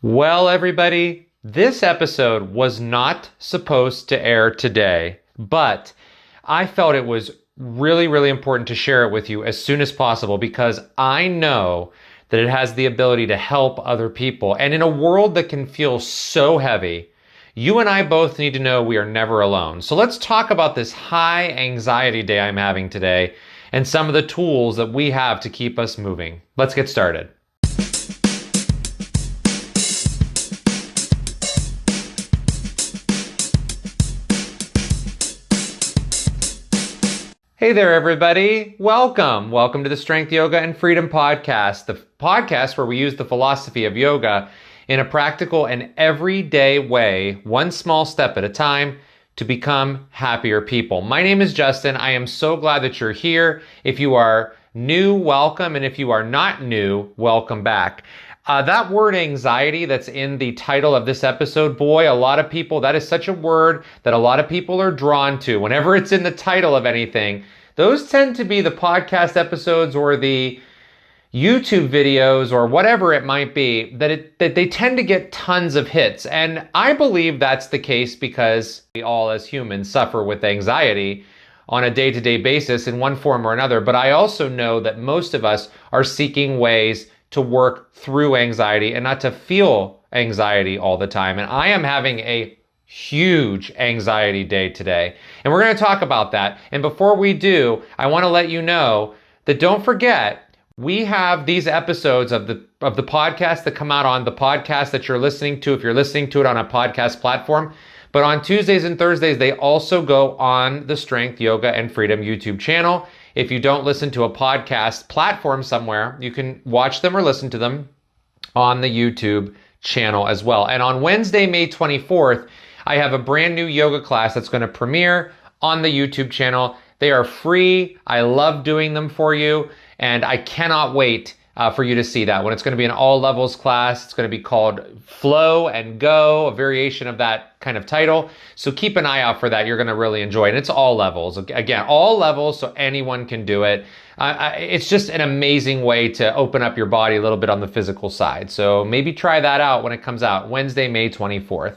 Well, everybody, this episode was not supposed to air today, but I felt it was really important to share it with you as soon as possible because I know that it has the ability to help other people. And in a world that can feel so heavy, you and I both need to know we are never alone. So let's talk about this high anxiety day I'm having today and some of the tools that we have to keep us moving. Let's get started. Hey there, everybody. Welcome to the Strength, Yoga, and Freedom podcast, the podcast where we use the philosophy of yoga in a practical and everyday way, one small step at a time, to become happier people. My name is Justin. I am so glad that you're here. If you are new, welcome. And if you are not new, welcome back. That word anxiety that's in the title of this episode, boy, a lot of people, that is such a word that a lot of people are drawn to. Whenever it's in the title of anything, those tend to be the podcast episodes or the YouTube videos or whatever it might be, that they tend to get tons of hits. And I believe that's the case because we all as humans suffer with anxiety on a day-to-day basis in one form or another. But I also know that most of us are seeking ways to work through anxiety and not to feel anxiety all the time. And I am having a huge anxiety day today. And we're going to talk about that. And before we do, I want to let you know that don't forget, we have these episodes of the podcast that come out on the podcast that you're listening to, if you're listening to it on a podcast platform. But on Tuesdays and Thursdays, they also go on the Strength, Yoga, and Freedom YouTube channel. If you don't listen to a podcast platform somewhere, you can watch them or listen to them on the YouTube channel as well. And on Wednesday, May 24th, I have a brand new yoga class that's going to premiere on the YouTube channel. They are free. I love doing them for you. And I cannot wait for you to see that one. It's going to be an all levels class. It's going to be called Flow and Go, a variation of that kind of title. So keep an eye out for that. You're going to really enjoy it. And it's all levels. Again, all levels, so anyone can do it. It's just an amazing way to open up your body a little bit on the physical side. So maybe try that out when it comes out, Wednesday, May 24th.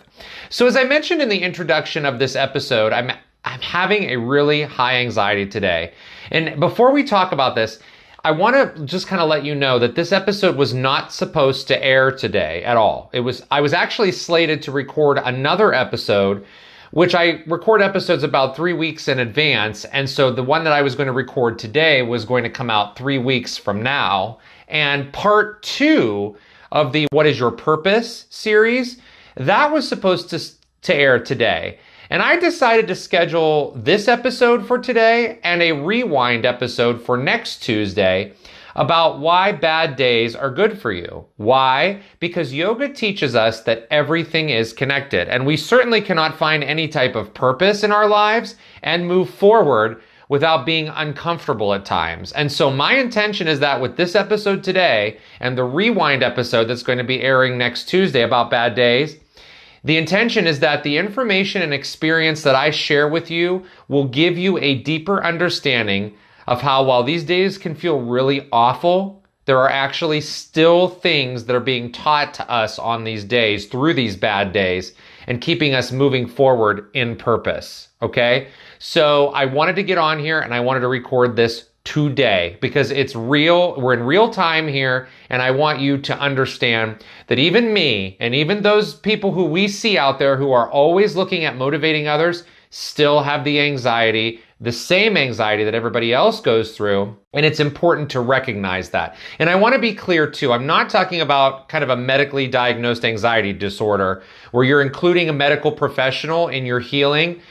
So as I mentioned in the introduction of this episode, I'm having a really high anxiety today. And before we talk about this, I want to just kind of let you know that this episode was not supposed to air today at all. I was actually slated to record another episode, which I record episodes about 3 weeks in advance. And so the one that I was going to record today was going to come out 3 weeks from now. And part 2 of the What is Your Purpose series, that was supposed to air today. And I decided to schedule this episode for today and a rewind episode for next Tuesday about why bad days are good for you. Why? Because yoga teaches us that everything is connected, and we certainly cannot find any type of purpose in our lives and move forward without being uncomfortable at times. And so my intention is that with this episode today and the rewind episode that's going to be airing next Tuesday about bad days, the intention is that the information and experience that I share with you will give you a deeper understanding of how, while these days can feel really awful, there are actually still things that are being taught to us on these days through these bad days and keeping us moving forward in purpose. Okay? So I wanted to get on here and I wanted to record this today because it's real. We're in real time here. And I want you to understand that even me and even those people who we see out there who are always looking at motivating others still have the anxiety, the same anxiety that everybody else goes through. And it's important to recognize that. And I want to be clear too. I'm not talking about kind of a medically diagnosed anxiety disorder where you're including a medical professional in your healing.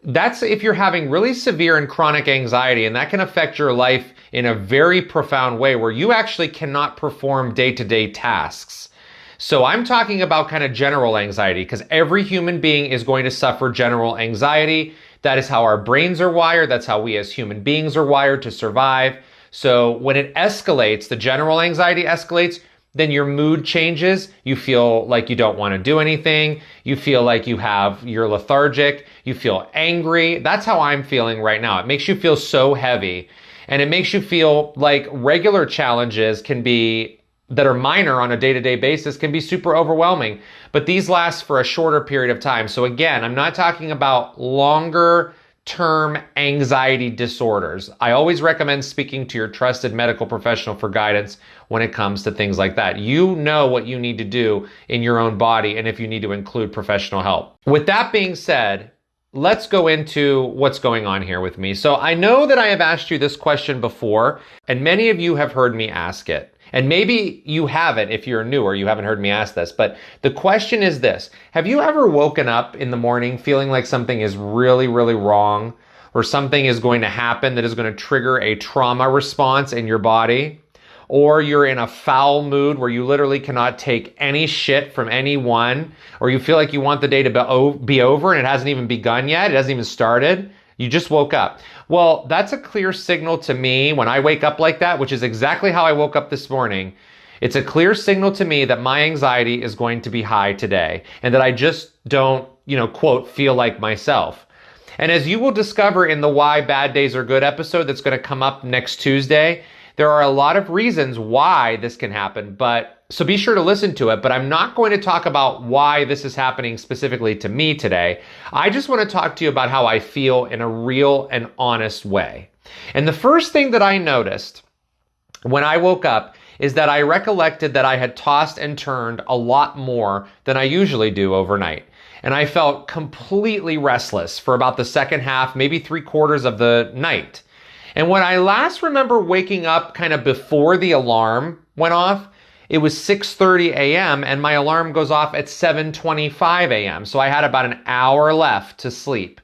That's if you're having really severe and chronic anxiety, and that can affect your life in a very profound way where you actually cannot perform day-to-day tasks. So I'm talking about kind of general anxiety because every human being is going to suffer general anxiety. That is how our brains are wired. That's how we as human beings are wired to survive. So when it escalates, the general anxiety escalates, then your mood changes. You feel like you don't want to do anything. You feel like you're lethargic. You feel angry. That's how I'm feeling right now. It makes you feel so heavy. And it makes you feel like regular challenges can be that are minor on a day-to-day basis can be super overwhelming, but these last for a shorter period of time. So again, I'm not talking about longer term anxiety disorders. I always recommend speaking to your trusted medical professional for guidance when it comes to things like that. You know what you need to do in your own body and if you need to include professional help. With that being said, let's go into what's going on here with me. So I know that I have asked you this question before, and many of you have heard me ask it. And maybe you haven't if you're new or you haven't heard me ask this, but the question is this. Have you ever woken up in the morning feeling like something is really, really wrong or something is going to happen that is going to trigger a trauma response in your body? Or you're in a foul mood where you literally cannot take any shit from anyone, or you feel like you want the day to be over and it hasn't even begun yet, it hasn't even started? You just woke up. Well, that's a clear signal to me when I wake up like that, which is exactly how I woke up this morning. It's a clear signal to me that my anxiety is going to be high today and that I just don't, quote, feel like myself. And as you will discover in the Why Bad Days Are Good episode that's going to come up next Tuesday, there are a lot of reasons why this can happen, so be sure to listen to it, but I'm not going to talk about why this is happening specifically to me today. I just want to talk to you about how I feel in a real and honest way. And the first thing that I noticed when I woke up is that I recollected that I had tossed and turned a lot more than I usually do overnight. And I felt completely restless for about the second half, maybe 3/4 of the night. And when I last remember waking up kind of before the alarm went off, it was 6:30 a.m. and my alarm goes off at 7:25 a.m. So I had about an hour left to sleep.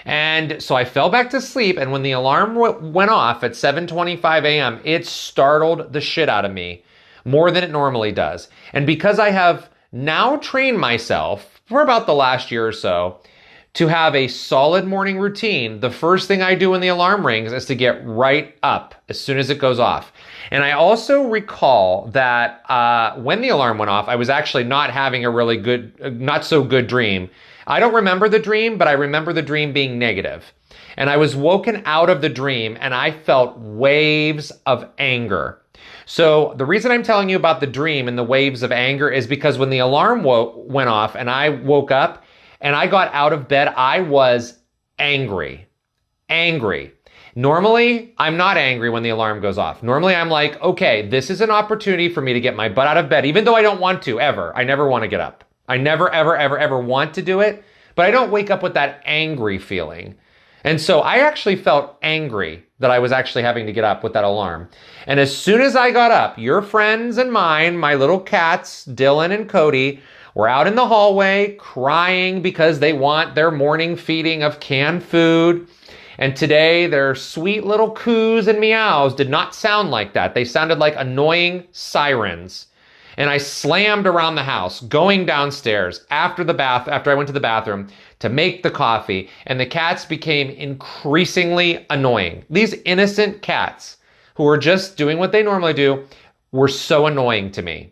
And so I fell back to sleep, and when the alarm went off at 7:25 a.m., it startled the shit out of me more than it normally does. And because I have now trained myself for about the last year or so to have a solid morning routine, the first thing I do when the alarm rings is to get right up as soon as it goes off. And I also recall that when the alarm went off, I was actually not having a really good, not so good dream. I don't remember the dream, but I remember the dream being negative. And I was woken out of the dream and I felt waves of anger. So the reason I'm telling you about the dream and the waves of anger is because when the alarm went off and I woke up, and I got out of bed, I was angry. Normally, I'm not angry when the alarm goes off. Normally, I'm like, okay, this is an opportunity for me to get my butt out of bed, even though I don't want to, ever. I never want to get up. I never, ever want to do it, but I don't wake up with that angry feeling. And so I actually felt angry that I was actually having to get up with that alarm. And as soon as I got up, your friends and mine, my little cats, Dylan and Cody, were out in the hallway crying because they want their morning feeding of canned food. And today their sweet little coos and meows did not sound like that. They sounded like annoying sirens. And I slammed around the house, going downstairs after I went to the bathroom to make the coffee. And the cats became increasingly annoying. These innocent cats who were just doing what they normally do were so annoying to me.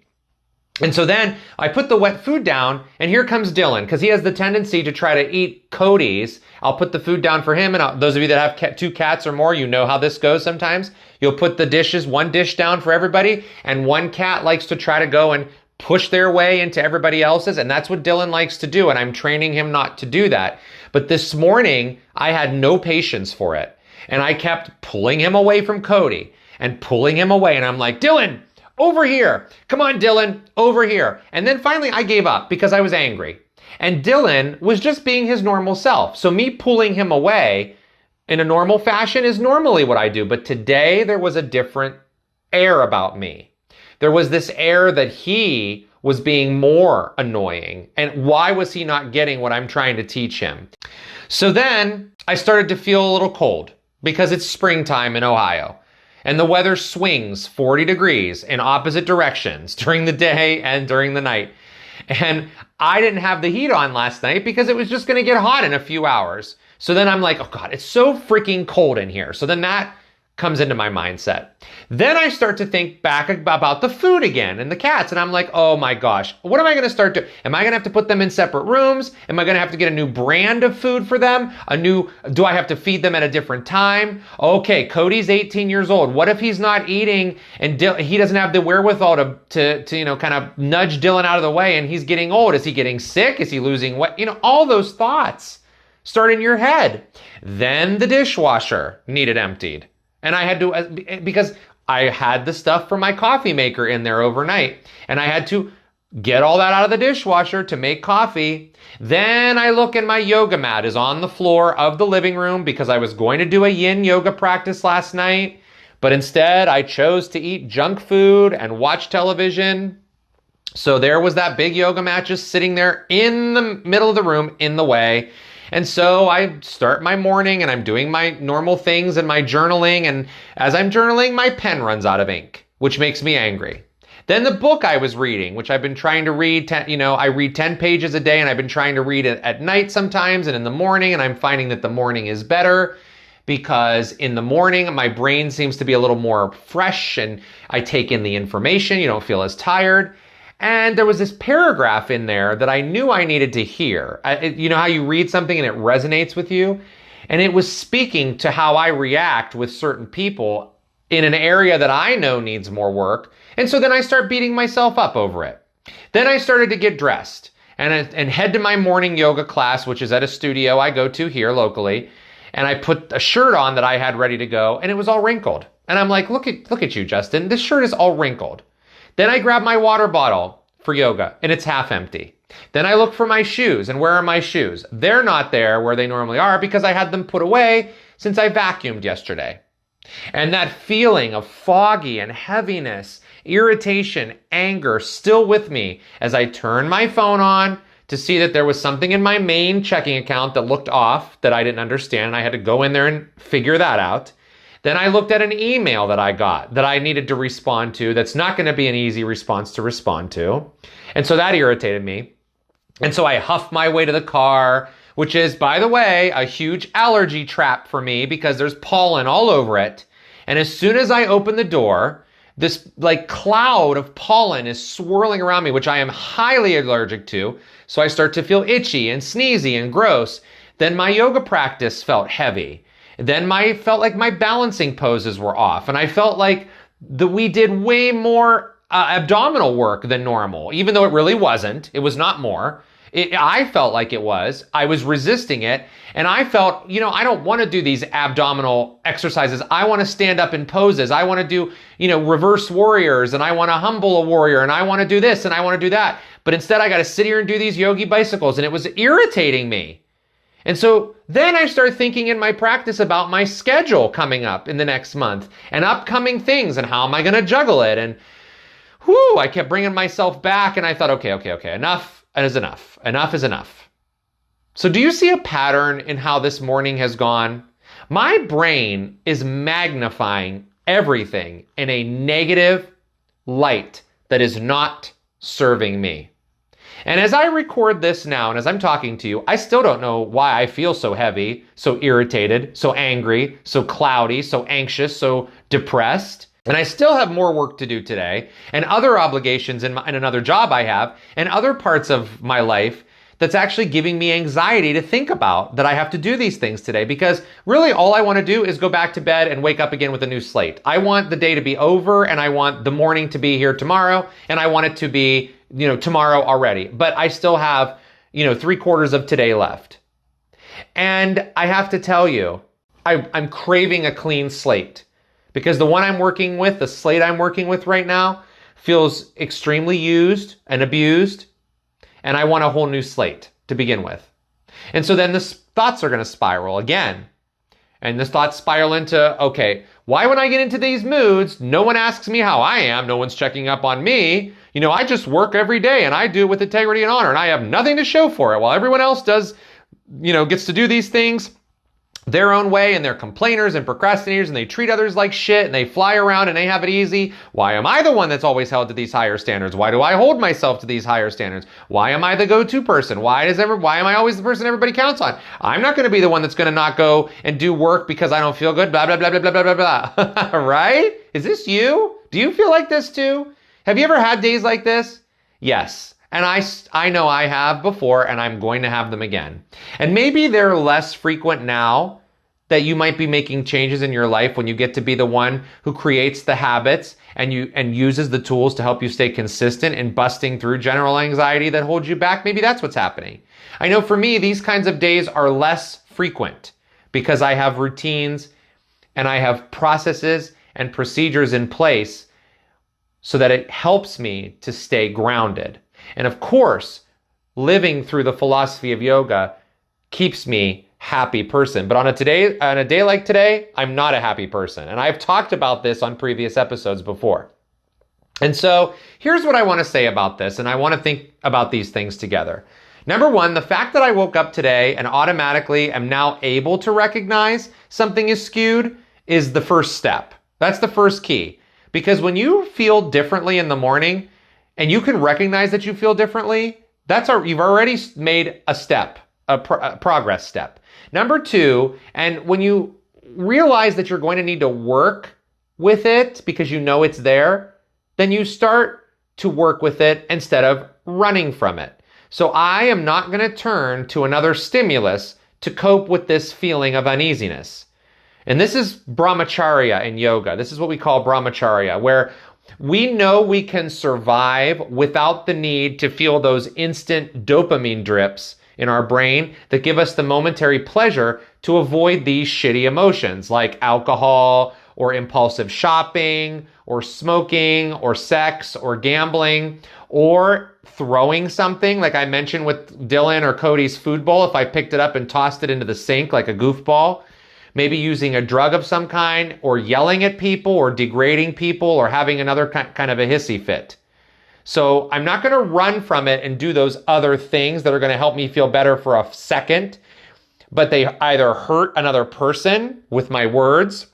And so then I put the wet food down, and here comes Dylan, because he has the tendency to try to eat Cody's. I'll put the food down for him, and those of you that have 2 cats or more, you know how this goes sometimes. You'll put the dishes, 1 dish down for everybody, and 1 cat likes to try to go and push their way into everybody else's, and that's what Dylan likes to do, and I'm training him not to do that. But this morning, I had no patience for it, and I kept pulling him away from Cody and pulling him away, and I'm like, Dylan, over here. Come on, Dylan, over here. And then finally I gave up because I was angry. And Dylan was just being his normal self. So me pulling him away in a normal fashion is normally what I do. But today there was a different air about me. There was this air that he was being more annoying. And why was he not getting what I'm trying to teach him? So then I started to feel a little cold because it's springtime in Ohio. And the weather swings 40 degrees in opposite directions during the day and during the night. And I didn't have the heat on last night because it was just going to get hot in a few hours. So then I'm like, oh God, it's so freaking cold in here. So then that comes into my mindset. Then I start to think back about the food again and the cats. And I'm like, oh my gosh, what am I going to start to, am I going to have to put them in separate rooms? Am I going to have to get a new brand of food for them? Do I have to feed them at a different time? Okay, Cody's 18 years old. What if he's not eating and he doesn't have the wherewithal to kind of nudge Dylan out of the way and he's getting old? Is he getting sick? Is he losing weight? All those thoughts start in your head. Then the dishwasher needed emptied. And I had to, because I had the stuff from my coffee maker in there overnight, and I had to get all that out of the dishwasher to make coffee. Then I look and my yoga mat is on the floor of the living room because I was going to do a yin yoga practice last night, but instead I chose to eat junk food and watch television. So there was that big yoga mat just sitting there in the middle of the room in the way. And so I start my morning and I'm doing my normal things and my journaling. And as I'm journaling, my pen runs out of ink, which makes me angry. Then the book I was reading, which I've been trying to read, I read 10 pages a day and I've been trying to read it at night sometimes and in the morning. And I'm finding that the morning is better because in the morning, my brain seems to be a little more fresh and I take in the information. You don't feel as tired. And there was this paragraph in there that I knew I needed to hear. You know how you read something and it resonates with you? And it was speaking to how I react with certain people in an area that I know needs more work. And so then I start beating myself up over it. Then I started to get dressed and head to my morning yoga class, which is at a studio I go to here locally. And I put a shirt on that I had ready to go and it was all wrinkled. And I'm like, look at you, Justin. This shirt is all wrinkled. Then I grab my water bottle for yoga and it's half empty. Then I look for my shoes and where are my shoes? They're not there where they normally are because I had them put away since I vacuumed yesterday. And that feeling of foggy and heaviness, irritation, anger still with me as I turn my phone on to see that there was something in my main checking account that looked off that I didn't understand. And I had to go in there and figure that out. Then I looked at an email that I got that I needed to respond to that's not going to be an easy response to respond to. And so that irritated me. And so I huffed my way to the car, which is, by the way, a huge allergy trap for me because there's pollen all over it. And as soon as I open the door, this cloud of pollen is swirling around me, which I am highly allergic to. So I start to feel itchy and sneezy and gross. Then my yoga practice felt heavy. Then felt like my balancing poses were off. And I felt like we did way more abdominal work than normal, even though it really wasn't. It was not more. I felt like it was. I was resisting it. And I felt, I don't want to do these abdominal exercises. I want to stand up in poses. I want to do, reverse warriors. And I want to humble a warrior. And I want to do this and I want to do that. But instead, I got to sit here and do these yogi bicycles. And it was irritating me. And so then I started thinking in my practice about my schedule coming up in the next month and upcoming things and how am I going to juggle it? And I kept bringing myself back and I thought, okay, enough is enough. Enough is enough. So do you see a pattern in how this morning has gone? My brain is magnifying everything in a negative light that is not serving me. And as I record this now, and as I'm talking to you, I still don't know why I feel so heavy, so irritated, so angry, so cloudy, so anxious, so depressed. And I still have more work to do today, and other obligations in another job I have, and other parts of my life that's actually giving me anxiety to think about that I have to do these things today. Because really all I want to do is go back to bed and wake up again with a new slate. I want the day to be over, and I want the morning to be here tomorrow, and I want it to be tomorrow already. But I still have, 3/4 of today left. And I have to tell you, I'm craving a clean slate because the one I'm working with, the slate I'm working with right now, feels extremely used and abused. And I want a whole new slate to begin with. And so then the thoughts are going to spiral again. And the thoughts spiral into, okay, why when I get into these moods, no one asks me how I am, no one's checking up on me. I just work every day and I do it with integrity and honor and I have nothing to show for it while everyone else does, gets to do these things. their own way and they're complainers and procrastinators and they treat others like shit and they fly around and they have it easy. Why am I the one that's always held to these higher standards? Why do I hold myself to these higher standards? Why am I the go-to person? Why am I always the person everybody counts on? I'm not going to be the one that's going to not go and do work because I don't feel good, blah, blah, blah, blah, blah, blah, blah, blah. Right? Is this you? Do you feel like this too? Have you ever had days like this? Yes. And I know I have before, and I'm going to have them again. And maybe they're less frequent now that you might be making changes in your life when you get to be the one who creates the habits and uses the tools to help you stay consistent in busting through general anxiety that holds you back. Maybe that's what's happening. I know for me, these kinds of days are less frequent because I have routines and I have processes and procedures in place so that it helps me to stay grounded. And of course, living through the philosophy of yoga keeps me a happy person. But on a day like today, I'm not a happy person. And I've talked about this on previous episodes before. And so here's what I want to say about this. And I want to think about these things together. Number one, the fact that I woke up today and automatically am now able to recognize something is skewed is the first step. That's the first key. Because when you feel differently in the morning, and you can recognize that you feel differently, you've already made a step, a progress step. Number two, and when you realize that you're going to need to work with it because you know it's there, then you start to work with it instead of running from it. So I am not going to turn to another stimulus to cope with this feeling of uneasiness. And this is brahmacharya in yoga. This is what we call brahmacharya, where we know we can survive without the need to feel those instant dopamine drips in our brain that give us the momentary pleasure to avoid these shitty emotions like alcohol or impulsive shopping or smoking or sex or gambling or throwing something like I mentioned with Dylan or Cody's food bowl. If I picked it up and tossed it into the sink like a goofball, maybe using a drug of some kind, or yelling at people, or degrading people, or having another kind of a hissy fit. So I'm not going to run from it and do those other things that are going to help me feel better for a second, but they either hurt another person with my words,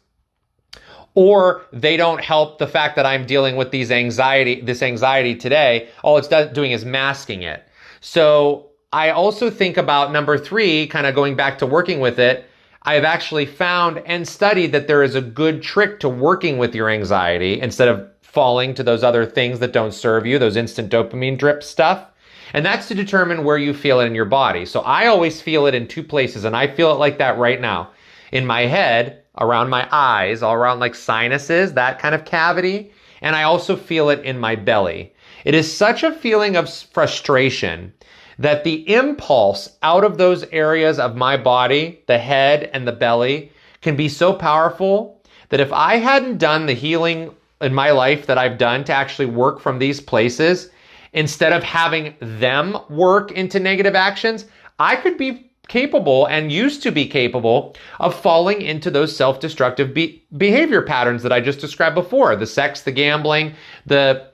or they don't help the fact that I'm dealing with this anxiety today. All it's doing is masking it. So I also think about number three, kind of going back to working with it. I have actually found and studied that there is a good trick to working with your anxiety instead of falling to those other things that don't serve you, those instant dopamine drip stuff. And that's to determine where you feel it in your body. So I always feel it in two places, and I feel it like that right now. In my head, around my eyes, all around like sinuses, that kind of cavity. And I also feel it in my belly. It is such a feeling of frustration that the impulse out of those areas of my body, the head and the belly, can be so powerful that if I hadn't done the healing in my life that I've done to actually work from these places, instead of having them work into negative actions, I could be capable and used to be capable of falling into those self-destructive behavior patterns that I just described before. The sex, the gambling, the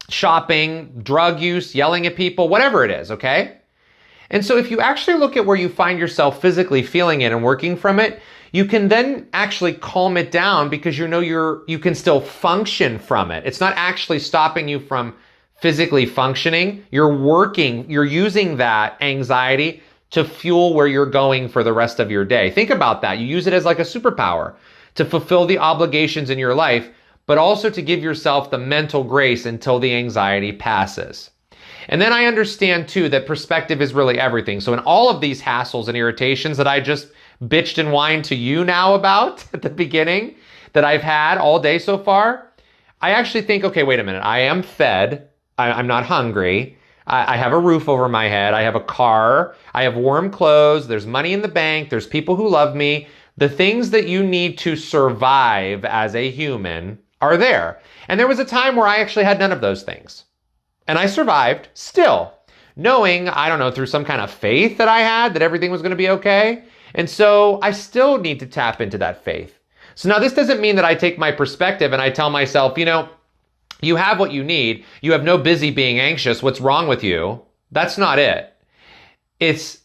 shopping, drug use, yelling at people, whatever it is, okay? And so if you actually look at where you find yourself physically feeling it and working from it, you can then actually calm it down because you know you can still function from it. It's not actually stopping you from physically functioning. You're using that anxiety to fuel where you're going for the rest of your day. Think about that. You use it as like a superpower to fulfill the obligations in your life, but also to give yourself the mental grace until the anxiety passes. And then I understand too that perspective is really everything. So in all of these hassles and irritations that I just bitched and whined to you now about at the beginning that I've had all day so far, I actually think, okay, wait a minute. I am fed. I'm not hungry. I have a roof over my head. I have a car. I have warm clothes. There's money in the bank. There's people who love me. The things that you need to survive as a human are there. And there was a time where I actually had none of those things. And I survived still, knowing, I don't know, through some kind of faith that I had that everything was going to be okay. And so I still need to tap into that faith. So now this doesn't mean that I take my perspective and I tell myself, you have what you need. You have no busy being anxious. What's wrong with you? That's not it. It's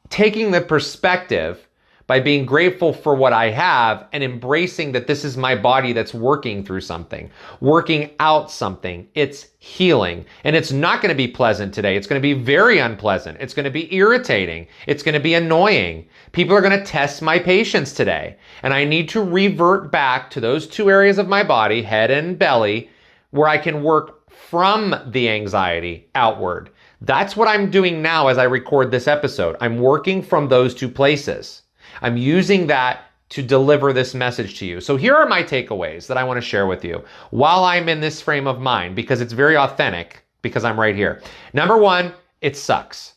taking the perspective, by being grateful for what I have and embracing that this is my body that's working through something, working out something. It's healing. And it's not going to be pleasant today. It's going to be very unpleasant. It's going to be irritating. It's going to be annoying. People are going to test my patience today. And I need to revert back to those two areas of my body, head and belly, where I can work from the anxiety outward. That's what I'm doing now as I record this episode. I'm working from those two places. I'm using that to deliver this message to you. So here are my takeaways that I want to share with you while I'm in this frame of mind, because it's very authentic, because I'm right here. Number one, it sucks.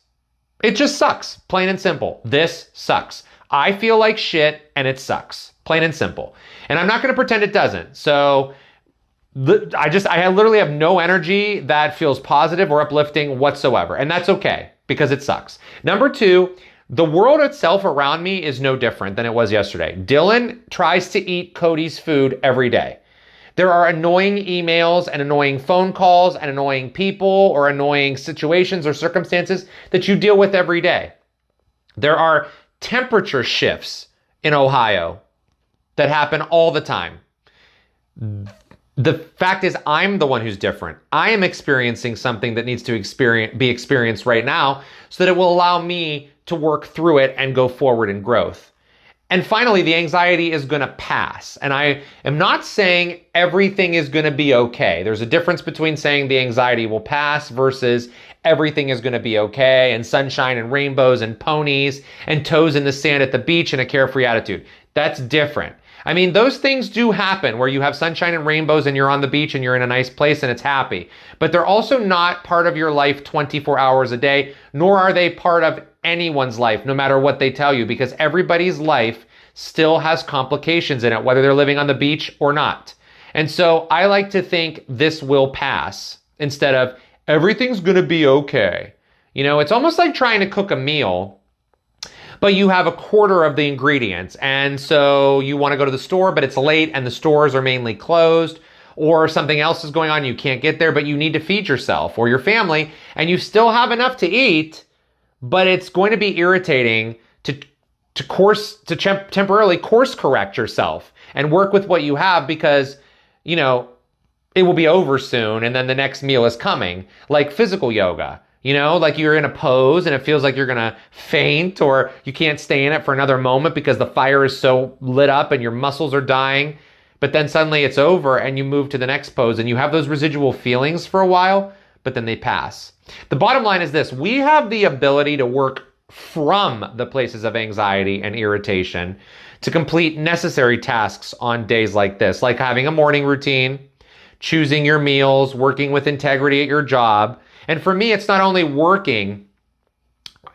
It just sucks, plain and simple. This sucks. I feel like shit and it sucks, plain and simple. And I'm not going to pretend it doesn't. So I literally have no energy that feels positive or uplifting whatsoever. And that's okay, because it sucks. Number two, the world itself around me is no different than it was yesterday. Dylan tries to eat Cody's food every day. There are annoying emails and annoying phone calls and annoying people or annoying situations or circumstances that you deal with every day. There are temperature shifts in Ohio that happen all the time. The fact is, I'm the one who's different. I am experiencing something that needs to be experienced right now so that it will allow me to work through it and go forward in growth. And finally, the anxiety is going to pass. And I am not saying everything is going to be okay. There's a difference between saying the anxiety will pass versus everything is going to be okay and sunshine and rainbows and ponies and toes in the sand at the beach and a carefree attitude. That's different. I mean, those things do happen where you have sunshine and rainbows and you're on the beach and you're in a nice place and it's happy. But they're also not part of your life 24 hours a day, nor are they part of anyone's life, no matter what they tell you, because everybody's life still has complications in it, whether they're living on the beach or not. And so I like to think this will pass instead of everything's going to be okay. You know, it's almost like trying to cook a meal, but you have a quarter of the ingredients. And so you want to go to the store, but it's late and the stores are mainly closed, or something else is going on. You can't get there, but you need to feed yourself or your family, and you still have enough to eat, but it's going to be irritating to temporarily course correct yourself and work with what you have, because, you know, it will be over soon and then the next meal is coming. Like physical yoga, you know, like you're in a pose and it feels like you're going to faint or you can't stay in it for another moment because the fire is so lit up and your muscles are dying. But then suddenly it's over and you move to the next pose and you have those residual feelings for a while, but then they pass. The bottom line is this: we have the ability to work from the places of anxiety and irritation to complete necessary tasks on days like this, like having a morning routine, choosing your meals, working with integrity at your job. And for me, it's not only working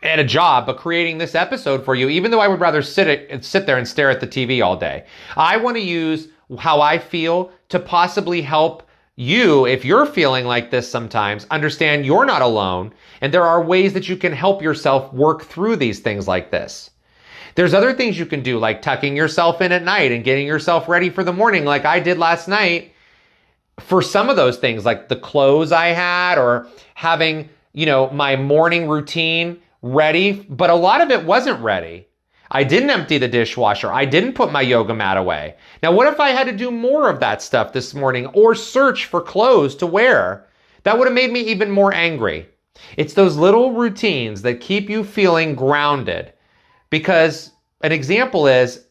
at a job, but creating this episode for you, even though I would rather sit there and stare at the TV all day. I want to use how I feel to possibly help you, if you're feeling like this sometimes, understand you're not alone, and there are ways that you can help yourself work through these things like this. There's other things you can do, like tucking yourself in at night and getting yourself ready for the morning, like I did last night. For some of those things, like the clothes I had, or having, you know, my morning routine ready, but a lot of it wasn't ready. I didn't empty the dishwasher. I didn't put my yoga mat away. Now, what if I had to do more of that stuff this morning or search for clothes to wear? That would have made me even more angry. It's those little routines that keep you feeling grounded. Because an example is,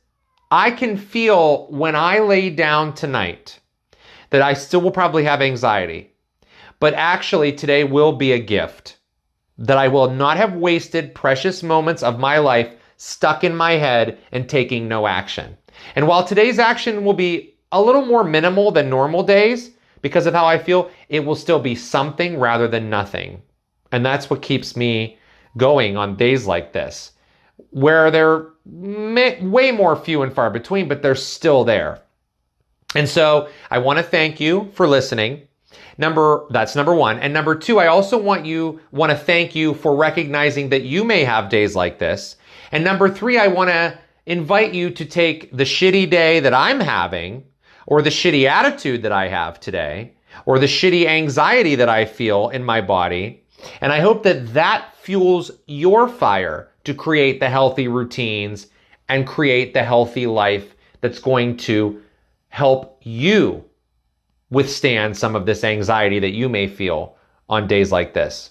I can feel when I lay down tonight that I still will probably have anxiety. But actually, today will be a gift. That I will not have wasted precious moments of my life stuck in my head and taking no action. And while today's action will be a little more minimal than normal days, because of how I feel, it will still be something rather than nothing. And that's what keeps me going on days like this, where they're way more few and far between, but they're still there. And so I want to thank you for listening. That's number one. And number two, I also want to thank you for recognizing that you may have days like this. And number three, I want to invite you to take the shitty day that I'm having, or the shitty attitude that I have today, or the shitty anxiety that I feel in my body. And I hope that that fuels your fire to create the healthy routines and create the healthy life that's going to help you withstand some of this anxiety that you may feel on days like this.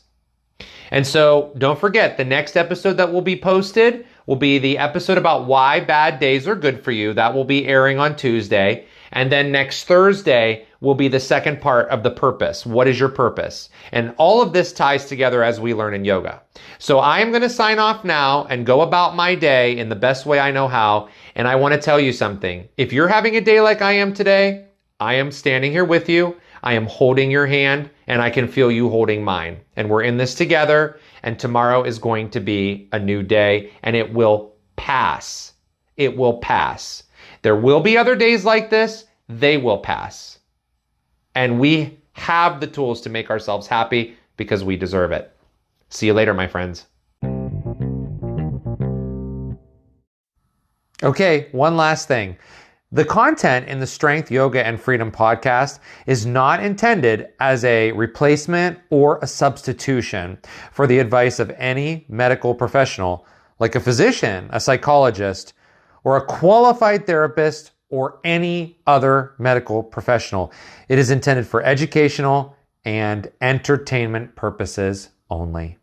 And so don't forget, the next episode that will be posted will be the episode about why bad days are good for you. That will be airing on Tuesday. And then next Thursday will be the second part of the purpose. What is your purpose? And all of this ties together as we learn in yoga. So I am going to sign off now and go about my day in the best way I know how. And I want to tell you something. If you're having a day like I am today, I am standing here with you. I am holding your hand and I can feel you holding mine. And we're in this together, and tomorrow is going to be a new day, and it will pass. It will pass. There will be other days like this. They will pass. And we have the tools to make ourselves happy because we deserve it. See you later, my friends. Okay, one last thing. The content in the Strength, Yoga, and Freedom podcast is not intended as a replacement or a substitution for the advice of any medical professional, like a physician, a psychologist, or a qualified therapist, or any other medical professional. It is intended for educational and entertainment purposes only.